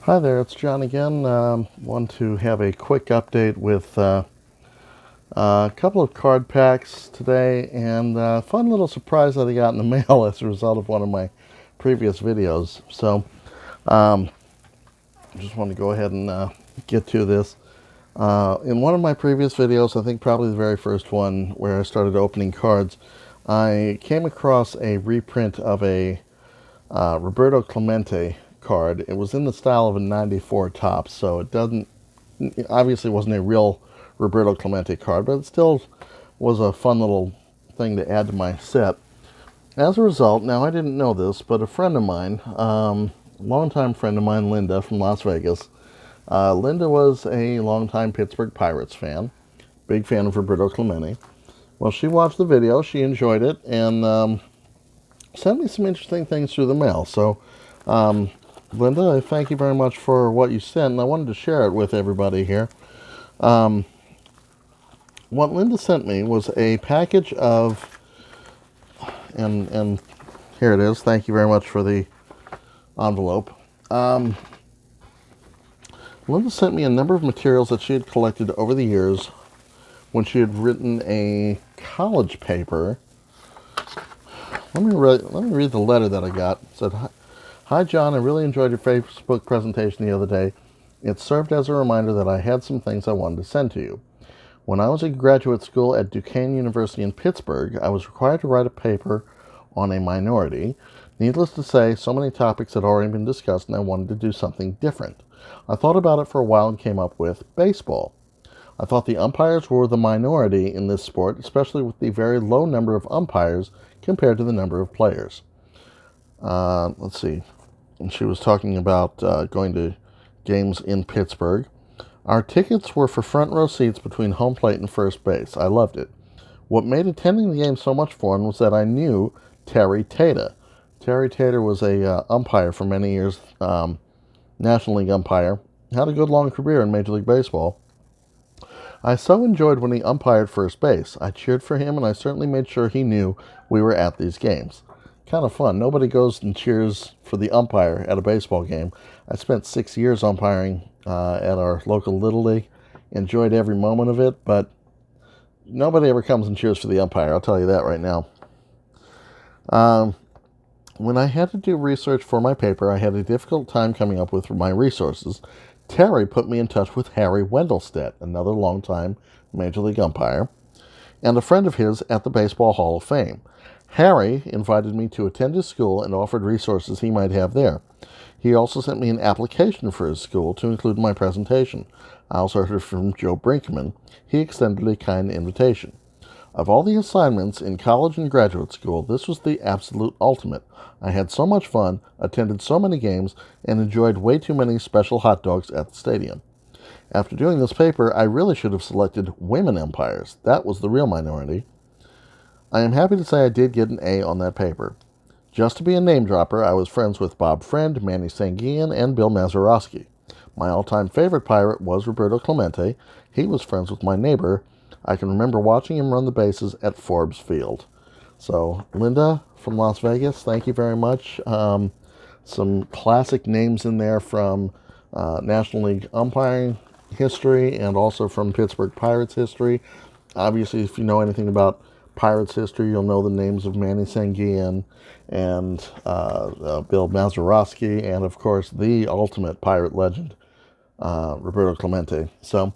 Hi there, it's John again. Want to have a quick update with a couple of card packs today and a fun little surprise that I got in the mail as a result of one of my previous videos. So, I just want to go ahead and get to this. In one of my previous videos, I think probably the very first one where I started opening cards, I came across a reprint of a Roberto Clemente card. It was in the style of a 94 Topps, so obviously wasn't a real Roberto Clemente card, but it still was a fun little thing to add to my set. As a result, now I didn't know this, but a friend of mine, longtime friend of mine, Linda from Las Vegas, Linda was a longtime Pittsburgh Pirates fan, big fan of Roberto Clemente. Well, she watched the video, she enjoyed it, and sent me some interesting things through the mail. So, Linda, I thank you very much for what you sent, and I wanted to share it with everybody here. What Linda sent me was a package of, and here it is. Thank you very much for the envelope. Linda sent me a number of materials that she had collected over the years when she had written a college paper. Let me read the letter that I got. It said, "Hi, John. I really enjoyed your Facebook presentation the other day. It served as a reminder that I had some things I wanted to send to you. When I was in graduate school at Duquesne University in Pittsburgh, I was required to write a paper on a minority. Needless to say, so many topics had already been discussed, and I wanted to do something different. I thought about it for a while and came up with baseball. I thought the umpires were the minority in this sport, especially with the very low number of umpires compared to the number of players." Let's see. And she was talking about going to games in Pittsburgh. "Our tickets were for front row seats between home plate and first base. I loved it. What made attending the game so much fun was that I knew Terry Tata. Terry Tata was a umpire for many years, National League umpire. Had a good long career in Major League Baseball. I so enjoyed when he umpired first base. I cheered for him, and I certainly made sure he knew we were at these games. Kind of fun. Nobody goes and cheers for the umpire at a baseball game. I spent 6 years umpiring at our local Little League. Enjoyed every moment of it, but nobody ever comes and cheers for the umpire. I'll tell you that right now. When I had to do research for my paper, I had a difficult time coming up with my resources. Terry put me in touch with Harry Wendelstedt, another longtime Major League umpire, and a friend of his at the Baseball Hall of Fame. Harry invited me to attend his school and offered resources he might have there. He also sent me an application for his school to include my presentation. I also heard from Joe Brinkman. He extended a kind invitation. Of all the assignments in college and graduate school, this was the absolute ultimate. I had so much fun, attended so many games, and enjoyed way too many special hot dogs at the stadium. After doing this paper, I really should have selected women umpires. That was the real minority. I am happy to say I did get an A on that paper. Just to be a name dropper, I was friends with Bob Friend, Manny Sanguillen, and Bill Mazeroski. My all-time favorite pirate was Roberto Clemente. He was friends with my neighbor. I can remember watching him run the bases at Forbes Field." So, Linda from Las Vegas, thank you very much. Some classic names in there from National League umpiring history and also from Pittsburgh Pirates history. Obviously, if you know anything about Pirates history, you'll know the names of Manny Sanguillen and Bill Mazeroski, and of course the ultimate pirate legend, Roberto Clemente. So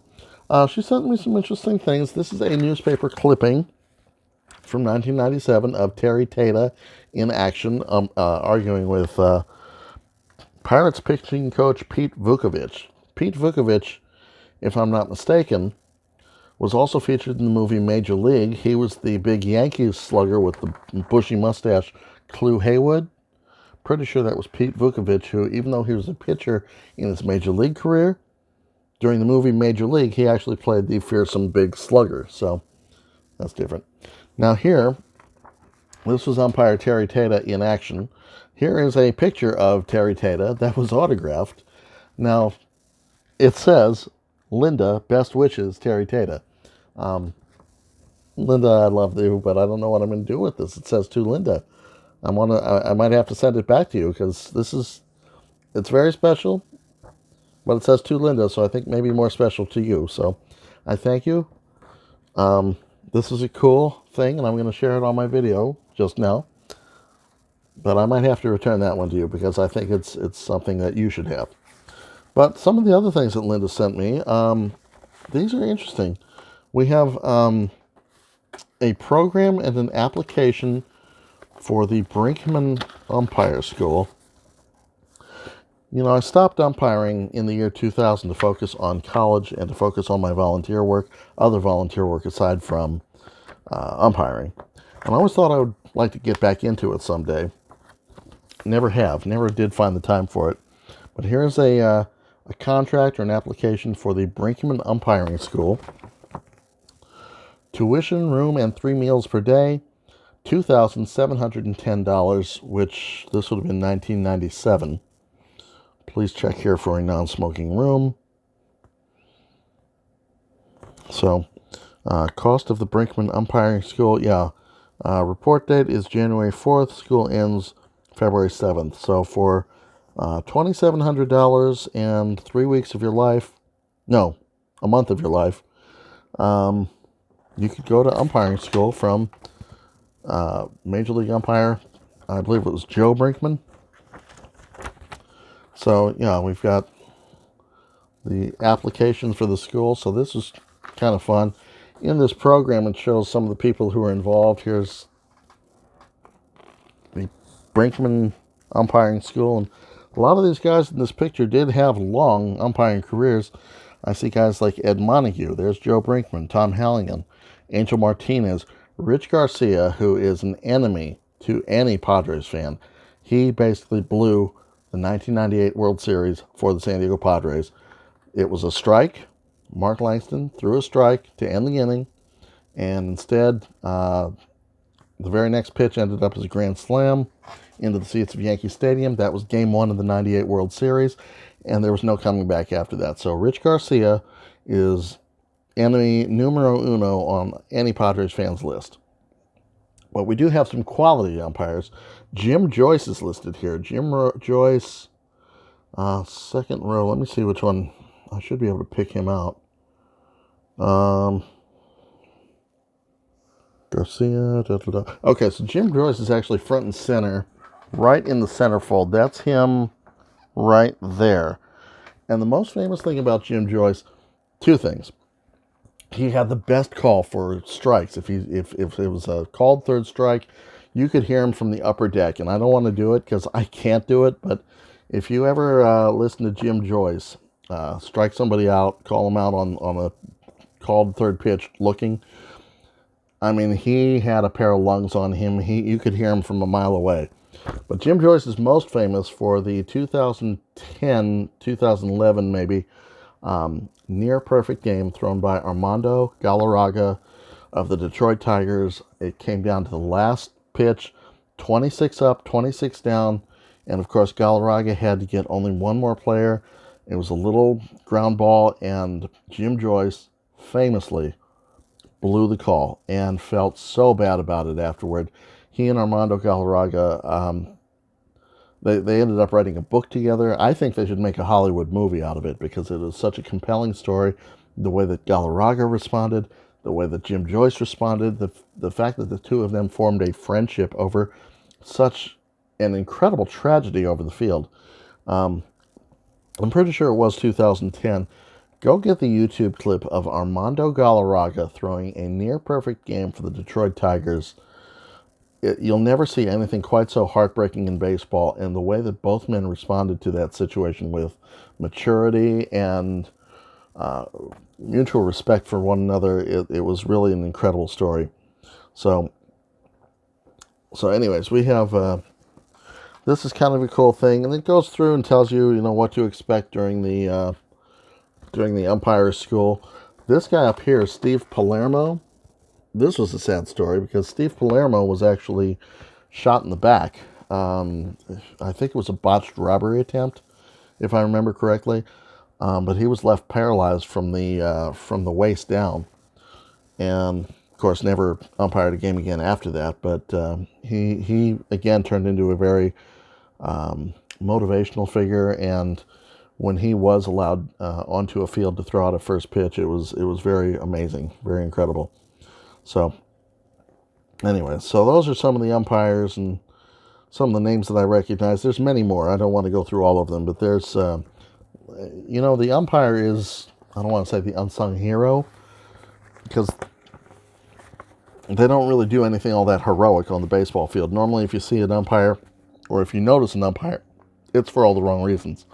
she sent me some interesting things. This is a newspaper clipping from 1997 of Terry Tata in action, arguing with Pirates pitching coach Pete Vukovich. Pete Vukovich, if I'm not mistaken, was also featured in the movie Major League. He was the big Yankees slugger with the bushy mustache, Clu Haywood. Pretty sure that was Pete Vukovich, who, even though he was a pitcher in his Major League career, during the movie Major League, he actually played the fearsome big slugger. So that's different. Now here, this was umpire Terry Tata in action. Here is a picture of Terry Tata that was autographed. Now, it says, "Linda, best wishes, Terry Tata." Linda, I love you, but I don't know what I'm going to do with this. It says, "To Linda." I might have to send it back to you because it's very special. but it says to Linda, so I think maybe more special to you. So I thank you. This is a cool thing, and I'm going to share it on my video just now. But I might have to return that one to you because I think it's something that you should have. But some of the other things that Linda sent me, these are interesting. We have a program and an application for the Brinkman Umpire School. You know, I stopped umpiring in the year 2000 to focus on college and to focus on my volunteer work, other volunteer work aside from umpiring. And I always thought I would like to get back into it someday. Never did find the time for it. But here's a contract or an application for the Brinkman Umpiring School. Tuition, room, and 3 meals per day, $2,710, which this would have been $1997. Please check here for a non-smoking room. So, cost of the Brinkman Umpiring School, report date is January 4th. School ends February 7th. So for $2,700 and 3 weeks of your life, no, a month of your life, you could go to umpiring school from Major League umpire, I believe it was Joe Brinkman. So, yeah, we've got the application for the school. So this is kind of fun. In this program, it shows some of the people who are involved. Here's the Brinkman Umpiring School. And a lot of these guys in this picture did have long umpiring careers. I see guys like Ed Montague. There's Joe Brinkman, Tom Halligan, Angel Martinez, Rich Garcia, who is an enemy to any Padres fan. He basically blew the 1998 World Series for the San Diego Padres. It was a strike. Mark Langston threw a strike to end the inning, and instead, the very next pitch ended up as a grand slam into the seats of Yankee Stadium. That was Game 1 of the 98 World Series, and there was no coming back after that. So Rich Garcia is enemy numero uno on any Padres fans list. But we do have some quality umpires. Jim Joyce is listed here. Joyce, second row. Let me see which one. I should be able to pick him out. Garcia. Okay, so Jim Joyce is actually front and center, right in the centerfold. That's him right there. And the most famous thing about Jim Joyce, two things. He had the best call for strikes. If it was a called third strike, you could hear him from the upper deck. And I don't want to do it because I can't do it. But if you ever listen to Jim Joyce, strike somebody out, call him out on a called third pitch looking, I mean, he had a pair of lungs on him. You could hear him from a mile away. But Jim Joyce is most famous for the 2010, 2011 maybe, near perfect game thrown by Armando Galarraga of the Detroit Tigers. It came down to the last pitch, 26 up, 26 down, and of course Galarraga had to get only one more player. It was a little ground ball, and Jim Joyce famously blew the call and felt so bad about it afterward. He and Armando Galarraga, they ended up writing a book together. I think they should make a Hollywood movie out of it because it was such a compelling story. The way that Galarraga responded, the way that Jim Joyce responded, the fact that the two of them formed a friendship over such an incredible tragedy over the field. I'm pretty sure it was 2010. Go get the YouTube clip of Armando Galarraga throwing a near-perfect game for the Detroit Tigers. You'll never see anything quite so heartbreaking in baseball, and the way that both men responded to that situation with maturity and mutual respect for one another, it was really an incredible story. So anyways, we have, this is kind of a cool thing, and it goes through and tells you, what to expect during the umpire school. This guy up here, Steve Palermo. This was a sad story because Steve Palermo was actually shot in the back. I think it was a botched robbery attempt, if I remember correctly. But he was left paralyzed from the waist down, and of course never umpired a game again after that. But he again turned into a very motivational figure and when he was allowed onto a field to throw out a first pitch, it was very amazing, very incredible. So anyway, so those are some of the umpires and some of the names that I recognize. There's many more. I don't want to go through all of them, but there's, the umpire is, I don't want to say the unsung hero, because they don't really do anything all that heroic on the baseball field. Normally, if you see an umpire, or if you notice an umpire, it's for all the wrong reasons.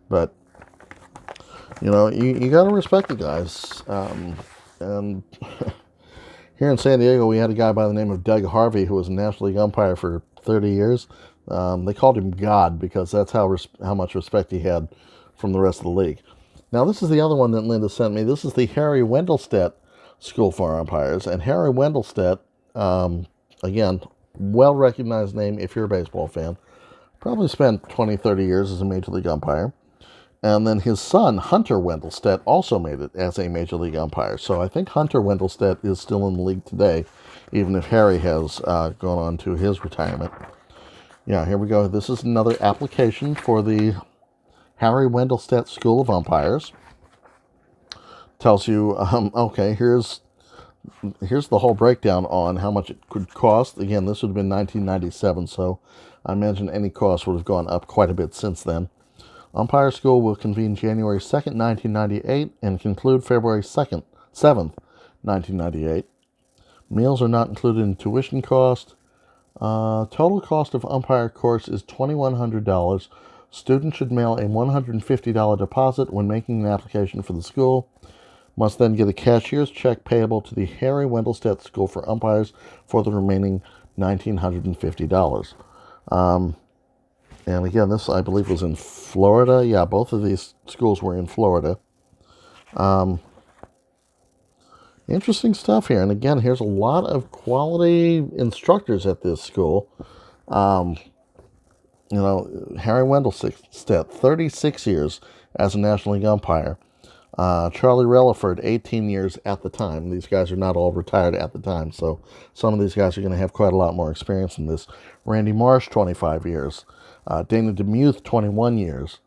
But, you got to respect the guys. And here in San Diego, we had a guy by the name of Doug Harvey who was a National League umpire for 30 years. They called him God because that's how much respect he had from the rest of the league. Now, this is the other one that Linda sent me. This is the Harry Wendelstedt School for Umpires. And Harry Wendelstedt, again, well-recognized name if you're a baseball fan. Probably spent 20, 30 years as a Major League umpire. And then his son, Hunter Wendelstedt, also made it as a Major League umpire. So I think Hunter Wendelstedt is still in the league today, even if Harry has gone on to his retirement. Yeah, here we go. This is another application for the Harry Wendelstedt School of Umpires. Tells you, okay, here's the whole breakdown on how much it could cost. Again, this would have been 1997, so I imagine any cost would have gone up quite a bit since then. Umpire School will convene January 2nd, 1998, and conclude February 7th, 1998. Meals are not included in tuition cost. Total cost of umpire course is $2,100. Students should mail a $150 deposit when making an application for the school. Must then get a cashier's check payable to the Harry Wendelstedt School for Umpires for the remaining $1,950. And again, this, I believe, was in Florida. Yeah, both of these schools were in Florida. Interesting stuff here. And again, here's a lot of quality instructors at this school. Harry Wendelstedt, 36 years as a National League umpire. Charlie Relaford, 18 years at the time. These guys are not all retired at the time, so some of these guys are going to have quite a lot more experience in this. Randy Marsh, 25 years. Dana DeMuth, 21 years.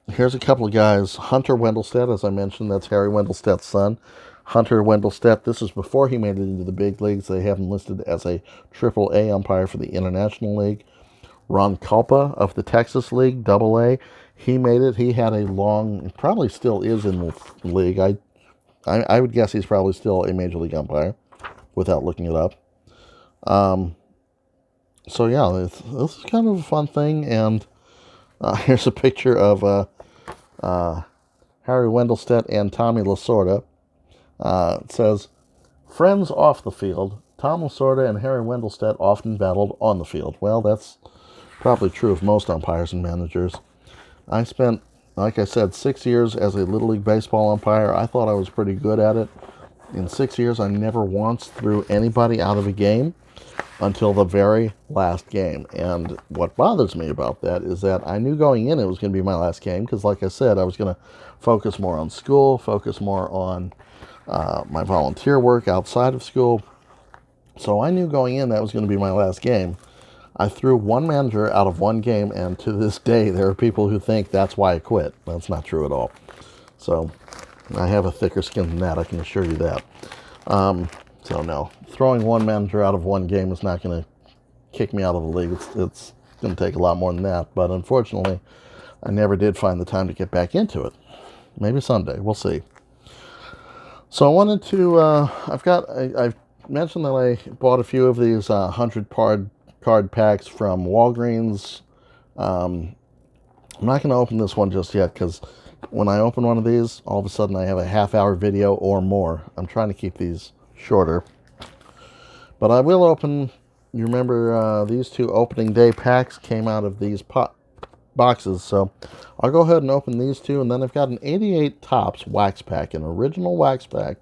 Here's a couple of guys. Hunter Wendelstedt, as I mentioned, that's Harry Wendelstedt's son. Hunter Wendelstedt, this is before he made it into the big leagues. They have him listed as a Triple-A umpire for the International League. Ron Kulpa of the Texas League, Double-A. He made it. He had a long, probably still is in the league. I would guess he's probably still a Major League umpire without looking it up. So yeah, this is kind of a fun thing. And here's a picture of Harry Wendelstedt and Tommy Lasorda. It says, friends off the field, Tom Lasorda and Harry Wendelstedt often battled on the field. Well, that's probably true of most umpires and managers. I spent, like I said, 6 years as a Little League Baseball umpire. I thought I was pretty good at it. In 6 years, I never once threw anybody out of a game until the very last game. And what bothers me about that is that I knew going in it was going to be my last game because, like I said, I was going to focus more on school, focus more on my volunteer work outside of school. So I knew going in that was going to be my last game. I threw one manager out of one game, and to this day, there are people who think that's why I quit. That's not true at all. So I have a thicker skin than that, I can assure you that. So no, throwing one manager out of one game is not going to kick me out of the league. It's going to take a lot more than that. But unfortunately, I never did find the time to get back into it. Maybe someday. We'll see. So I wanted to, I've mentioned that I bought a few of these 100 card packs from Walgreens. I'm not going to open this one just yet because when I open one of these, all of a sudden I have a half-hour video or more. I'm trying to keep these shorter. But I will open, you remember these two opening day packs came out of these boxes. So I'll go ahead and open these two. And then I've got an 88 Topps wax pack, an original wax pack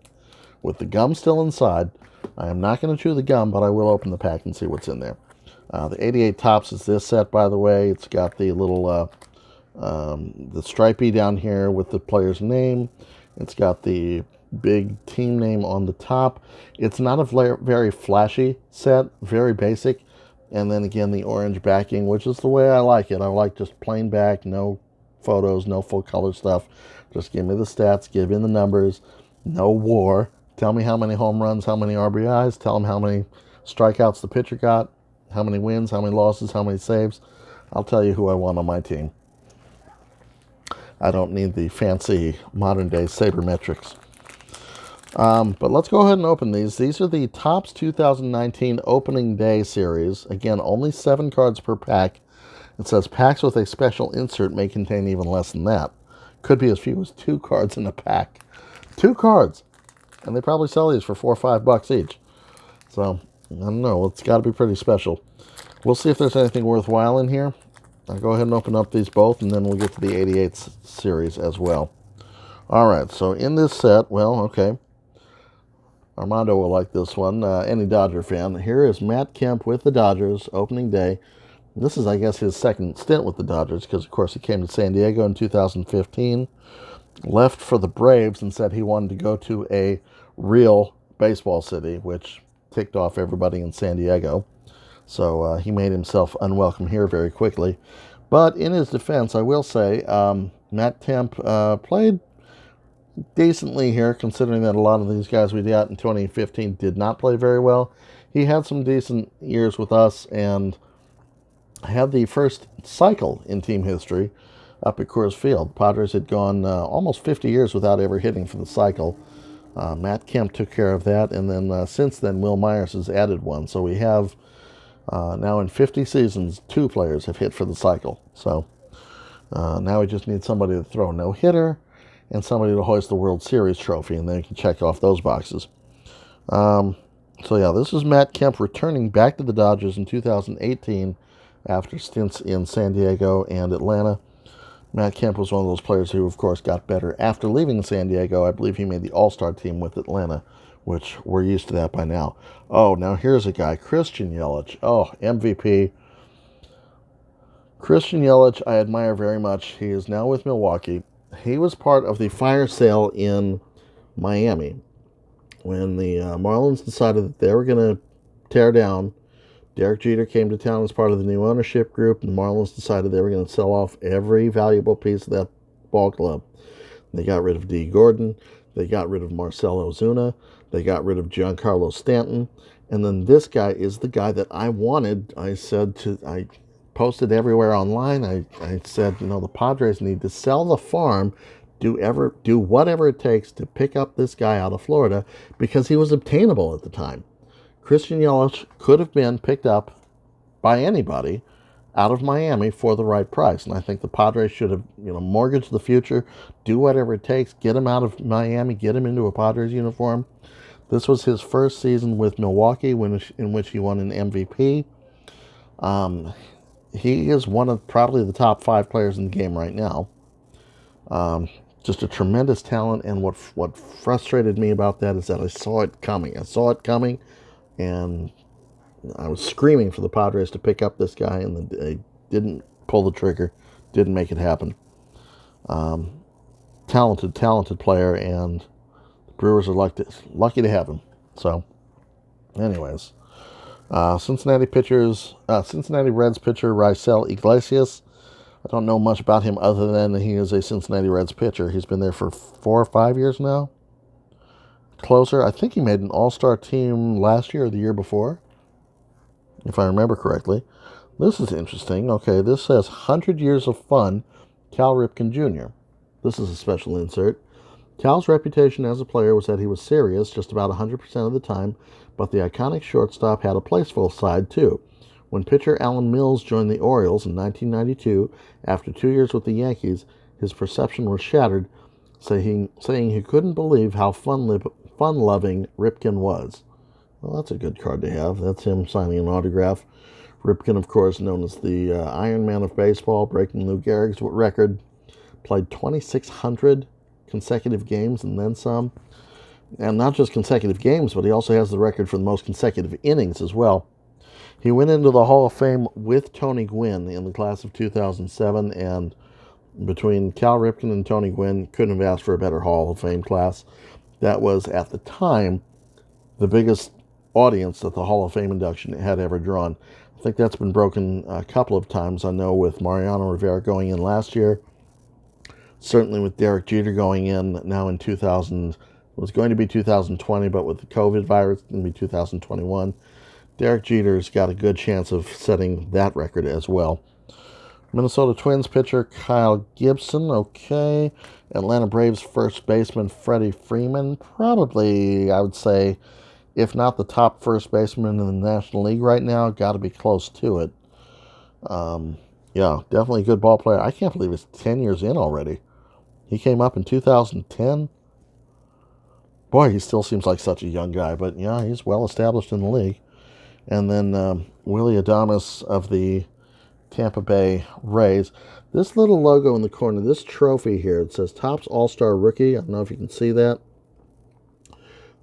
with the gum still inside. I am not going to chew the gum, but I will open the pack and see what's in there. The 88 Topps is this set, by the way. It's got the little, the stripey down here with the player's name. It's got the big team name on the top. It's not a very flashy set, very basic. And then again, the orange backing, which is the way I like it. I like just plain back, no photos, no full color stuff. Just give me the stats, give me the numbers, no war. Tell me how many home runs, how many RBIs, tell them how many strikeouts the pitcher got, how many wins, how many losses, how many saves. I'll tell you who I want on my team. I don't need the fancy modern day sabermetrics. But let's go ahead and open these. These are the Topps 2019 Opening Day series. Again, only 7 cards per pack. It says packs with a special insert may contain even less than that. Could be as few as 2 cards in a pack. 2 cards! And they probably sell these for $4 or $5 each. So, I don't know. It's got to be pretty special. We'll see if there's anything worthwhile in here. I'll go ahead and open up these both, and then we'll get to the 88 series as well. Alright, so in this set, well, okay. Armando will like this one. Any Dodger fan. Here is Matt Kemp with the Dodgers, opening day. This is, I guess, his second stint with the Dodgers, because, of course, he came to San Diego in 2015, left for the Braves, and said he wanted to go to a real baseball city, which ticked off everybody in San Diego. So he made himself unwelcome here very quickly. But in his defense, I will say, Matt Kemp played decently here, considering that a lot of these guys we got in 2015 did not play very well. He had some decent years with us and had the first cycle in team history up at Coors Field. Padres had gone almost 50 years without ever hitting for the cycle. Matt Kemp took care of that, and then since then, Will Myers has added one. So we have now in 50 seasons, 2 players have hit for the cycle. So now we just need somebody to throw a no-hitter and somebody to hoist the World Series trophy, and then you can check off those boxes. So yeah, this is Matt Kemp returning back to the Dodgers in 2018 after stints in San Diego and Atlanta. Matt Kemp was one of those players who, of course, got better after leaving San Diego. I believe he made the All-Star team with Atlanta, which we're used to that by now. Oh, now here's a guy, Christian Yelich. Oh, MVP. Christian Yelich, I admire very much. He is now with Milwaukee. He was part of the fire sale in Miami when the Marlins decided that they were going to tear down. Derek Jeter came to town as part of the new ownership group, and the Marlins decided they were going to sell off every valuable piece of that ball club. They got rid of Dee Gordon. They got rid of Marcell Ozuna. They got rid of Giancarlo Stanton. And then this guy is the guy that I wanted. I posted everywhere online. I said, the Padres need to sell the farm, do whatever it takes to pick up this guy out of Florida, because he was obtainable at the time. Christian Yelich could have been picked up by anybody out of Miami for the right price. And I think the Padres should have, mortgaged the future, do whatever it takes, get him out of Miami, get him into a Padres uniform. This was his first season with Milwaukee in which he won an MVP. He is one of probably the top 5 players in the game right now. Just a tremendous talent, and what frustrated me about that is that I saw it coming. And I was screaming for the Padres to pick up this guy, and they didn't pull the trigger, didn't make it happen. Talented player, and the Brewers are lucky to have him. So, anyways, Cincinnati Reds pitcher Raisel Iglesias. I don't know much about him other than he is a Cincinnati Reds pitcher. He's been there for 4 or 5 years now. Closer, I think he made an all-star team last year or the year before, if I remember correctly. This is interesting. Okay, this says 100 Years of Fun, Cal Ripken Jr. This is a special insert. Cal's reputation as a player was that he was serious just about 100% of the time, but the iconic shortstop had a playful side too. When pitcher Alan Mills joined the Orioles in 1992, after 2 years with the Yankees, his perception was shattered, saying he couldn't believe how fun-loving Ripken was. Well, that's a good card to have. That's him signing an autograph. Ripken, of course, known as the Iron Man of baseball, breaking Lou Gehrig's record, played 2,600 consecutive games and then some. And not just consecutive games, but he also has the record for the most consecutive innings as well. He went into the Hall of Fame with Tony Gwynn in the class of 2007, and between Cal Ripken and Tony Gwynn, couldn't have asked for a better Hall of Fame class. That was, at the time, the biggest audience that the Hall of Fame induction had ever drawn. I think that's been broken a couple of times. I know with Mariano Rivera going in last year, Certainly with Derek Jeter going in now in 2000, it was going to be 2020, but with the COVID virus, it's going to be 2021. Derek Jeter's got a good chance of setting that record as well. Minnesota Twins pitcher Kyle Gibson, okay. Atlanta Braves first baseman Freddie Freeman, probably, I would say, if not the top first baseman in the National League right now, got to be close to it. Yeah, definitely a good ball player. I can't believe it's 10 years in already. He came up in 2010. Boy, he still seems like such a young guy, but yeah, he's well established in the league. And then Willie Adames of the Tampa Bay Rays. This little logo in the corner, this trophy here, it says Topps All-Star Rookie. I don't know if you can see that.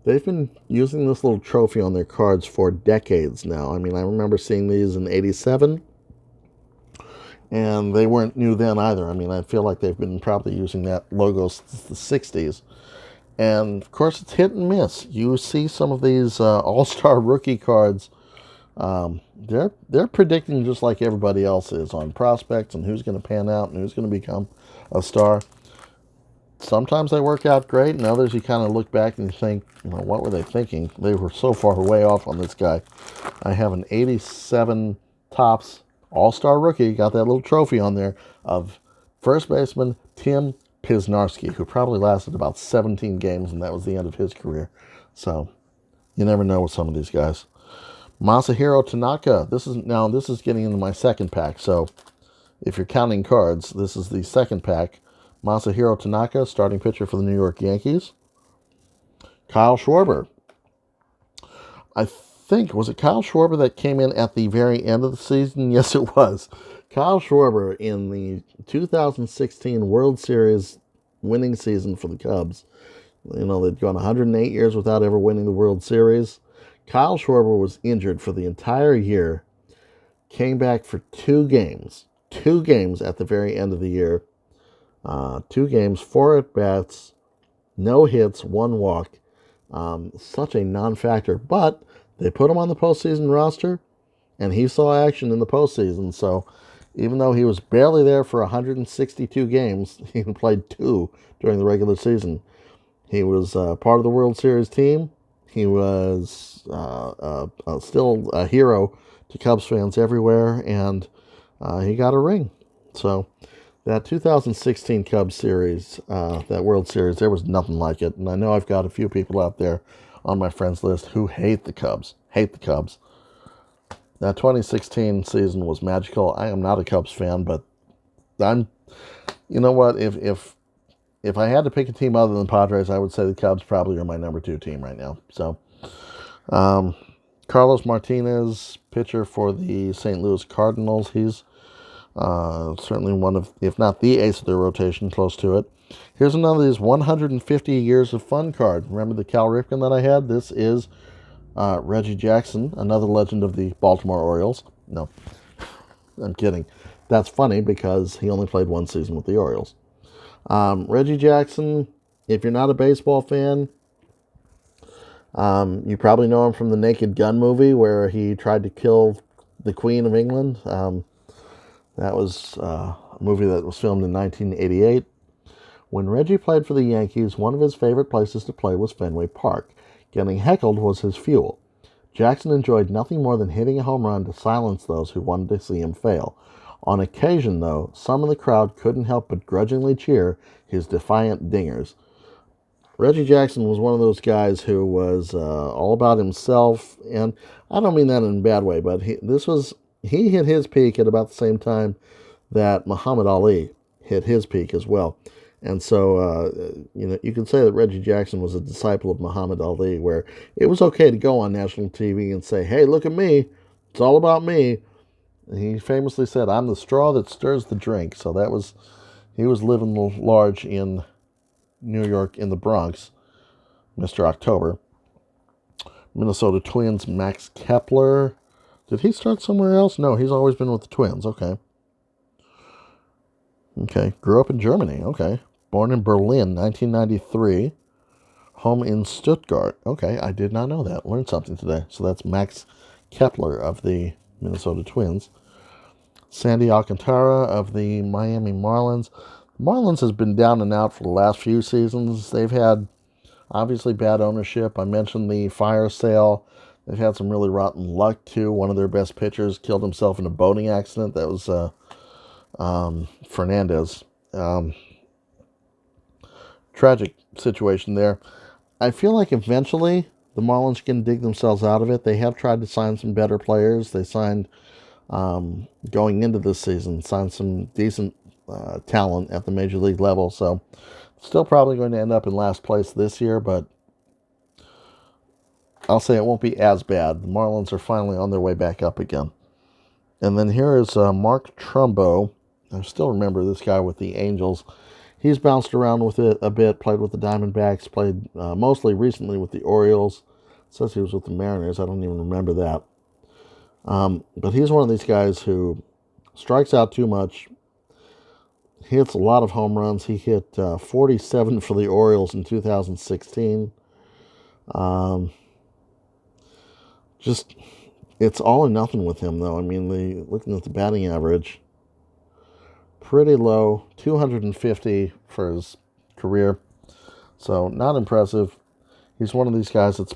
They've been using this little trophy on their cards for decades now. I mean, I remember seeing these in '87. And they weren't new then either. I mean, I feel like they've been probably using that logo since the 60s. And, of course, it's hit and miss. You see some of these all-star rookie cards. They're predicting just like everybody else is on prospects and who's going to pan out and who's going to become a star. Sometimes they work out great, and others you kind of look back and you think, what were they thinking? They were so far way off on this guy. I have an 87 Topps All-Star Rookie, got that little trophy on there, of first baseman Tim Pisnarski, who probably lasted about 17 games, and that was the end of his career. So, you never know with some of these guys. Masahiro Tanaka, this is getting into my second pack, so if you're counting cards, this is the second pack. Masahiro Tanaka, starting pitcher for the New York Yankees. Kyle Schwarber. I think, was it Kyle Schwarber that came in at the very end of the season? Yes, it was. Kyle Schwarber in the 2016 World Series winning season for the Cubs. They'd gone 108 years without ever winning the World Series. Kyle Schwarber was injured for the entire year, came back for 2 games at the very end of the year. 2 games, 4 at-bats, no hits, 1 walk. Such a non-factor, but they put him on the postseason roster, and he saw action in the postseason. So even though he was barely there for 162 games, he played 2 during the regular season. He was part of the World Series team. He was still a hero to Cubs fans everywhere, and he got a ring. So that 2016 Cubs series, that World Series, there was nothing like it. And I know I've got a few people out there on my friends list who hate the Cubs. That 2016 season was magical. I am not a Cubs fan, but you know what? If I had to pick a team other than Padres, I would say the Cubs probably are my number 2 team right now. So, Carlos Martinez, pitcher for the St. Louis Cardinals. He's certainly one of, if not the ace of their rotation, close to it. Here's another of these 150 years of fun card. Remember the Cal Ripken that I had? This is Reggie Jackson, another legend of the Baltimore Orioles. No, I'm kidding. That's funny because he only played 1 season with the Orioles. Reggie Jackson, if you're not a baseball fan, you probably know him from the Naked Gun movie where he tried to kill the Queen of England. That was a movie that was filmed in 1988. When Reggie played for the Yankees, one of his favorite places to play was Fenway Park. Getting heckled was his fuel. Jackson enjoyed nothing more than hitting a home run to silence those who wanted to see him fail. On occasion, though, some of the crowd couldn't help but grudgingly cheer his defiant dingers. Reggie Jackson was one of those guys who was all about himself, and I don't mean that in a bad way, but he hit his peak at about the same time that Muhammad Ali hit his peak as well. And so, you can say that Reggie Jackson was a disciple of Muhammad Ali, where it was okay to go on national TV and say, hey, look at me. It's all about me. And he famously said, I'm the straw that stirs the drink. So he was living large in New York, in the Bronx, Mr. October. Minnesota Twins, Max Kepler. Did he start somewhere else? No, he's always been with the Twins. Okay. Grew up in Germany. Okay. Born in Berlin, 1993. Home in Stuttgart. Okay, I did not know that. Learned something today. So that's Max Kepler of the Minnesota Twins. Sandy Alcantara of the Miami Marlins. Marlins has been down and out for the last few seasons. They've had obviously bad ownership. I mentioned the fire sale. They've had some really rotten luck too. One of their best pitchers killed himself in a boating accident. That was Fernandez. Tragic situation there. I feel like eventually the Marlins can dig themselves out of it. They have tried to sign some better players. They signed, going into this season, signed some decent talent at the major league level. So still probably going to end up in last place this year, but I'll say it won't be as bad. The Marlins are finally on their way back up again. And then here is Mark Trumbo. I still remember this guy with the Angels. He's bounced around with it a bit, played with the Diamondbacks, played mostly recently with the Orioles. Says he was with the Mariners. I don't even remember that. But he's one of these guys who strikes out too much, hits a lot of home runs. He hit 47 for the Orioles in 2016. Just, it's all or nothing with him, though. I mean, looking at the batting average, pretty low, 250 for his career. So, not impressive. He's one of these guys that's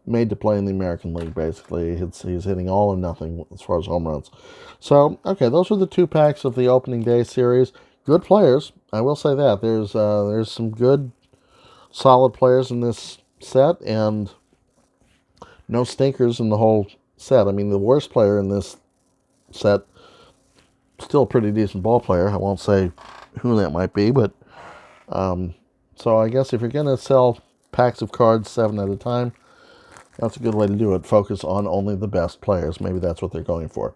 made to play in the American League, basically. He's hitting all or nothing as far as home runs. So, okay, those were the 2 packs of the opening day series. Good players, I will say that. There's some good, solid players in this set, and no stinkers in the whole set. I mean, the worst player in this set, still a pretty decent ball player. I won't say who that might be, but so I guess if you're going to sell packs of cards 7 at a time, that's a good way to do it. Focus on only the best players. Maybe that's what they're going for.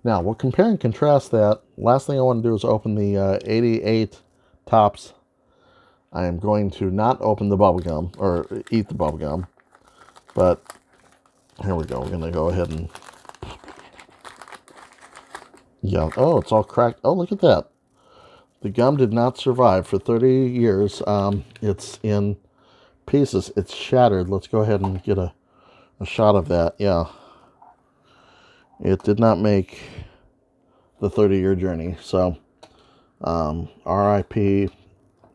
Now, we'll compare and contrast that. Last thing I want to do is open the 88 Topps. I am going to not open the bubble gum, or eat the bubble gum, but here we go. We're going to go ahead and... yeah. Oh, it's all cracked. Oh, look at that. The gum did not survive for 30 years. It's in pieces. It's shattered. Let's go ahead and get a shot of that. Yeah. It did not make the 30-year journey. So, RIP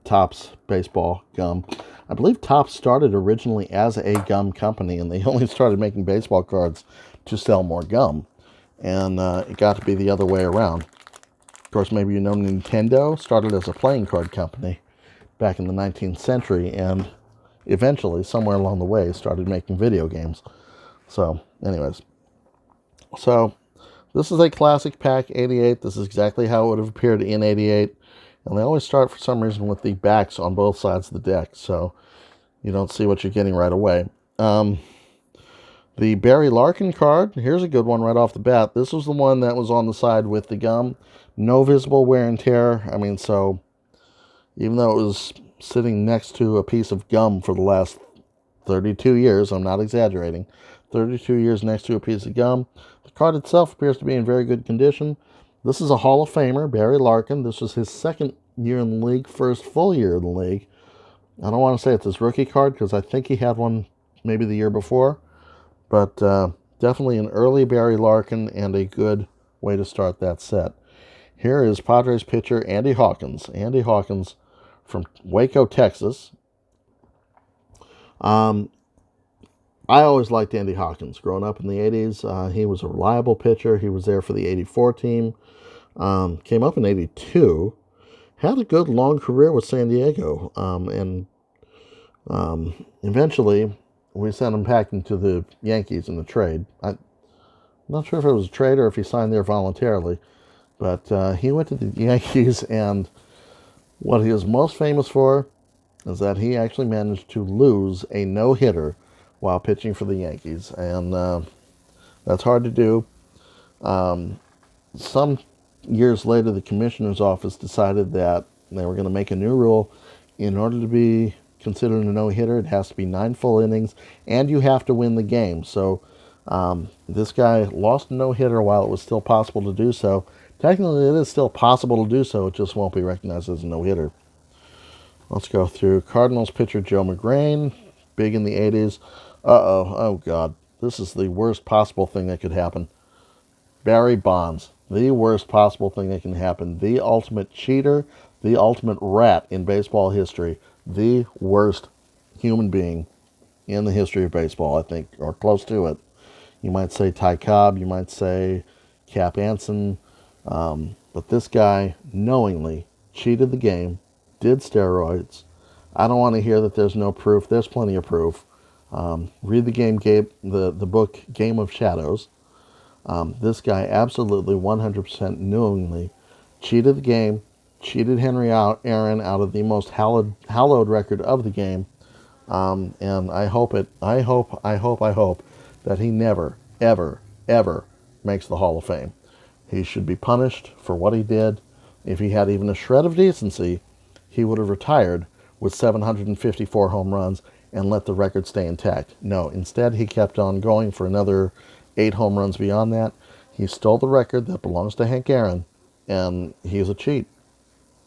Topps baseball gum. I believe Topps started originally as a gum company, and they only started making baseball cards to sell more gum. And it got to be the other way around. Of course, maybe you know Nintendo started as a playing card company back in the 19th century, and eventually, somewhere along the way, started making video games. So, anyways. So, this is a classic pack 88. This is exactly how it would have appeared in 88. And they always start, for some reason, with the backs on both sides of the deck, so you don't see what you're getting right away. The Barry Larkin card, here's a good one right off the bat. This was the one that was on the side with the gum. No visible wear and tear. I mean, so even though it was sitting next to a piece of gum for the last 32 years, I'm not exaggerating, 32 years next to a piece of gum, the card itself appears to be in very good condition. This is a Hall of Famer, Barry Larkin. This was his second year in the league, first full year in the league. I don't want to say it's his rookie card because I think he had one maybe the year before. But definitely an early Barry Larkin and a good way to start that set. Here is Padres pitcher Andy Hawkins. Andy Hawkins from Waco, Texas. I always liked Andy Hawkins. Growing up in the 80s, he was a reliable pitcher. He was there for the 84 team. Came up in 82. Had a good long career with San Diego. And eventually, we sent him back into the Yankees in the trade. I'm not sure if it was a trade or if he signed there voluntarily. But he went to the Yankees, and what he is most famous for is that he actually managed to lose a no-hitter while pitching for the Yankees. And that's hard to do. Some years later, the commissioner's office decided that they were going to make a new rule. In order to be considered a no-hitter, it has to be 9 full innings, and you have to win the game. So this guy lost a no-hitter while it was still possible to do so. Technically, it is still possible to do so. It just won't be recognized as a no-hitter. Let's go through Cardinals pitcher Joe McGrain, big in the 80s. Oh God, this is the worst possible thing that could happen. Barry Bonds, the worst possible thing that can happen. The ultimate cheater, the ultimate rat in baseball history, the worst human being in the history of baseball, I think, or close to it. You might say Ty Cobb, you might say Cap Anson, but this guy knowingly cheated the game, did steroids. I don't want to hear that there's no proof. There's plenty of proof. Read the book Game of Shadows. This guy absolutely 100% knowingly cheated the game, cheated Henry Aaron out of the most hallowed record of the game. And I hope that he never, ever, ever makes the Hall of Fame. He should be punished for what he did. If he had even a shred of decency, he would have retired with 754 home runs and let the record stay intact. No, instead he kept on going for another 8 home runs beyond that. He stole the record that belongs to Hank Aaron, and he's a cheat.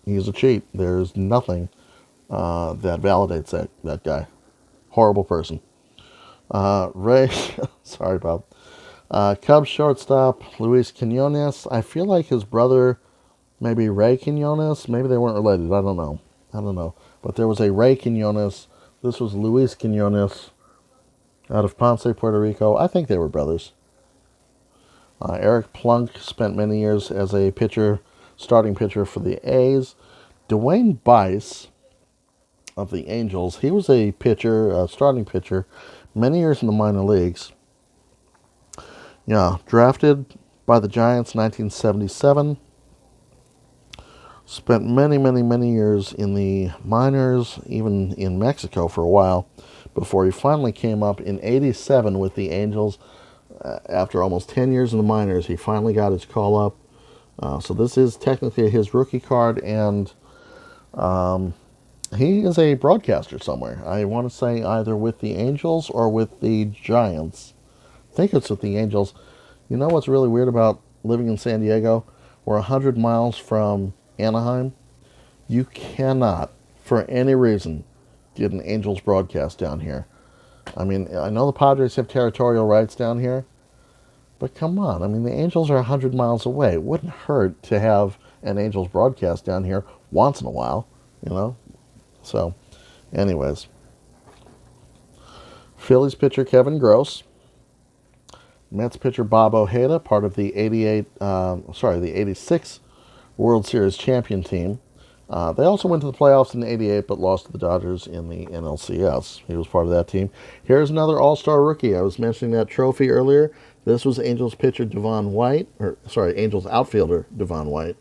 He's a cheat. There's nothing that validates that guy. Horrible person. Ray, sorry, Bob. Cubs shortstop Luis Quinones. I feel like his brother, maybe Ray Quinones. Maybe they weren't related. I don't know. But there was a Ray Quinones. This was Luis Quinones out of Ponce, Puerto Rico. I think they were brothers. Eric Plunk spent many years as a starting pitcher for the A's. Dwayne Bice of the Angels, he was a starting pitcher, many years in the minor leagues. Yeah, drafted by the Giants 1977. Spent many, many, many years in the minors, even in Mexico for a while, before he finally came up in 87 with the Angels. After almost 10 years in the minors, he finally got his call up. So this is technically his rookie card, and he is a broadcaster somewhere. I want to say either with the Angels or with the Giants. I think it's with the Angels. You know what's really weird about living in San Diego? We're 100 miles from Anaheim. You cannot, for any reason, get an Angels broadcast down here. I mean, I know the Padres have territorial rights down here, but come on. I mean, the Angels are 100 miles away. It wouldn't hurt to have an Angels broadcast down here once in a while, you know? So, anyways. Phillies pitcher Kevin Gross. Mets pitcher Bob Ojeda, part of the 86 World Series champion team. They also went to the playoffs in '88, but lost to the Dodgers in the NLCS. He was part of that team. Here's another All-Star rookie. I was mentioning that trophy earlier. This was Angels pitcher Angels outfielder Devon White.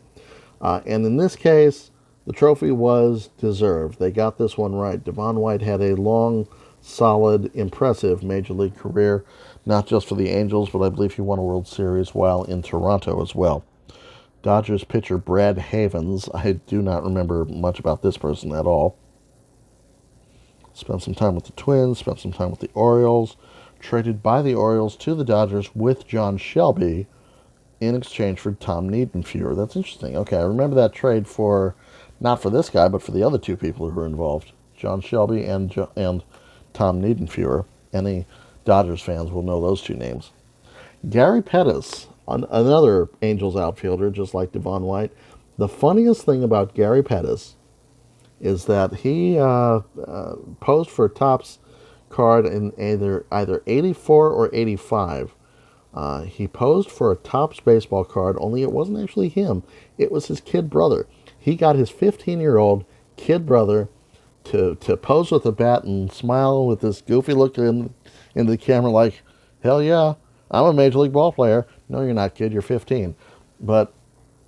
And in this case, the trophy was deserved. They got this one right. Devon White had a long, solid, impressive Major League career, not just for the Angels, but I believe he won a World Series while in Toronto as well. Dodgers pitcher Brad Havens. I do not remember much about this person at all. Spent some time with the Twins, spent some time with the Orioles, traded by the Orioles to the Dodgers with John Shelby in exchange for Tom Niedenfuer. That's interesting. Okay, I remember that trade not for this guy, but for the other two people who were involved, John Shelby and Tom Niedenfuer. Any Dodgers fans will know those two names. Gary Pettis, another Angels outfielder, just like Devon White. The funniest thing about Gary Pettis is that he posed for a Topps card in either 84 or 85. He posed for a Topps baseball card, only it wasn't actually him. It was his kid brother. He got his 15-year-old kid brother to pose with a bat and smile with this goofy look into the camera like, hell yeah, I'm a Major League ball player. No, you're not, kid. You're 15. But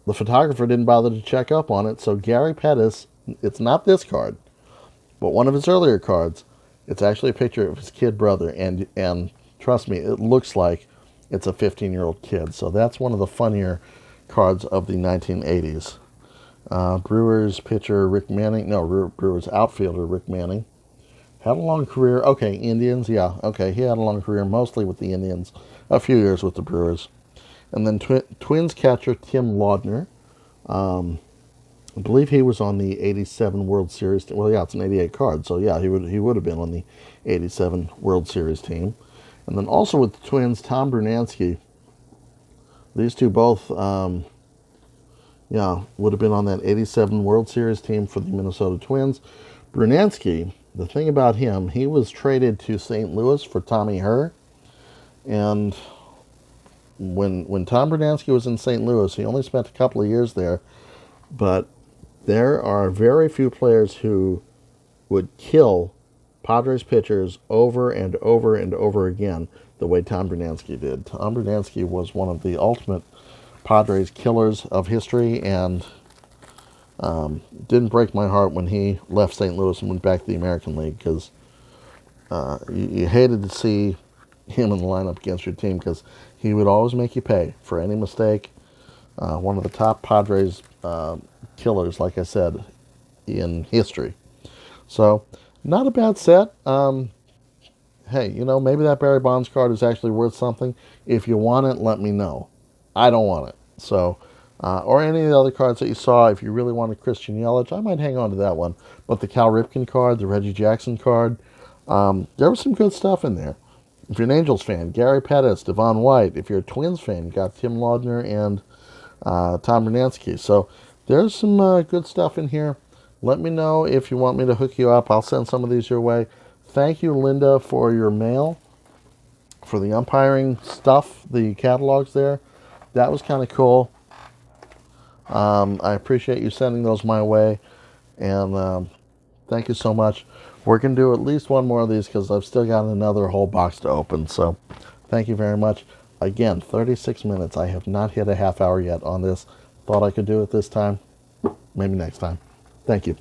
the photographer didn't bother to check up on it, so Gary Pettis, it's not this card, but one of his earlier cards, it's actually a picture of his kid brother, and trust me, it looks like it's a 15-year-old kid. So that's one of the funnier cards of the 1980s. Brewers pitcher Rick Manning, Brewers outfielder Rick Manning, had a long career. Okay, Indians, yeah, okay, he had a long career mostly with the Indians, a few years with the Brewers. And then Twins catcher Tim Laudner, I believe he was on the 87 World Series. Well, yeah, it's an 88 card, so yeah, he would have been on the 87 World Series team. And then also with the Twins, Tom Brunansky. These two both Yeah, would have been on that 87 World Series team for the Minnesota Twins. Brunansky, the thing about him, he was traded to St. Louis for Tommy Herr. And when Tom Brunansky was in St. Louis, he only spent a couple of years there. But there are very few players who would kill Padres pitchers over and over and over again the way Tom Brunansky did. Tom Brunansky was one of the ultimate Padres killers of history, and didn't break my heart when he left St. Louis and went back to the American League, because you hated to see him in the lineup against your team, because he would always make you pay for any mistake. One of the top Padres killers, like I said, in history. So, not a bad set. Hey, maybe that Barry Bonds card is actually worth something. If you want it, let me know. I don't want it. So, or any of the other cards that you saw, if you really wanted Christian Yelich, I might hang on to that one. But the Cal Ripken card, the Reggie Jackson card, there was some good stuff in there. If you're an Angels fan, Gary Pettis, Devon White. If you're a Twins fan, you got Tim Laudner and Tom Brunansky. So there's some good stuff in here. Let me know if you want me to hook you up. I'll send some of these your way. Thank you, Linda, for your mail, for the umpiring stuff, the catalogs there. That was kind of cool. I appreciate you sending those my way, and thank you so much. We're going to do at least one more of these because I've still got another whole box to open. So thank you very much. Again, 36 minutes. I have not hit a half hour yet on this. Thought I could do it this time. Maybe next time. Thank you.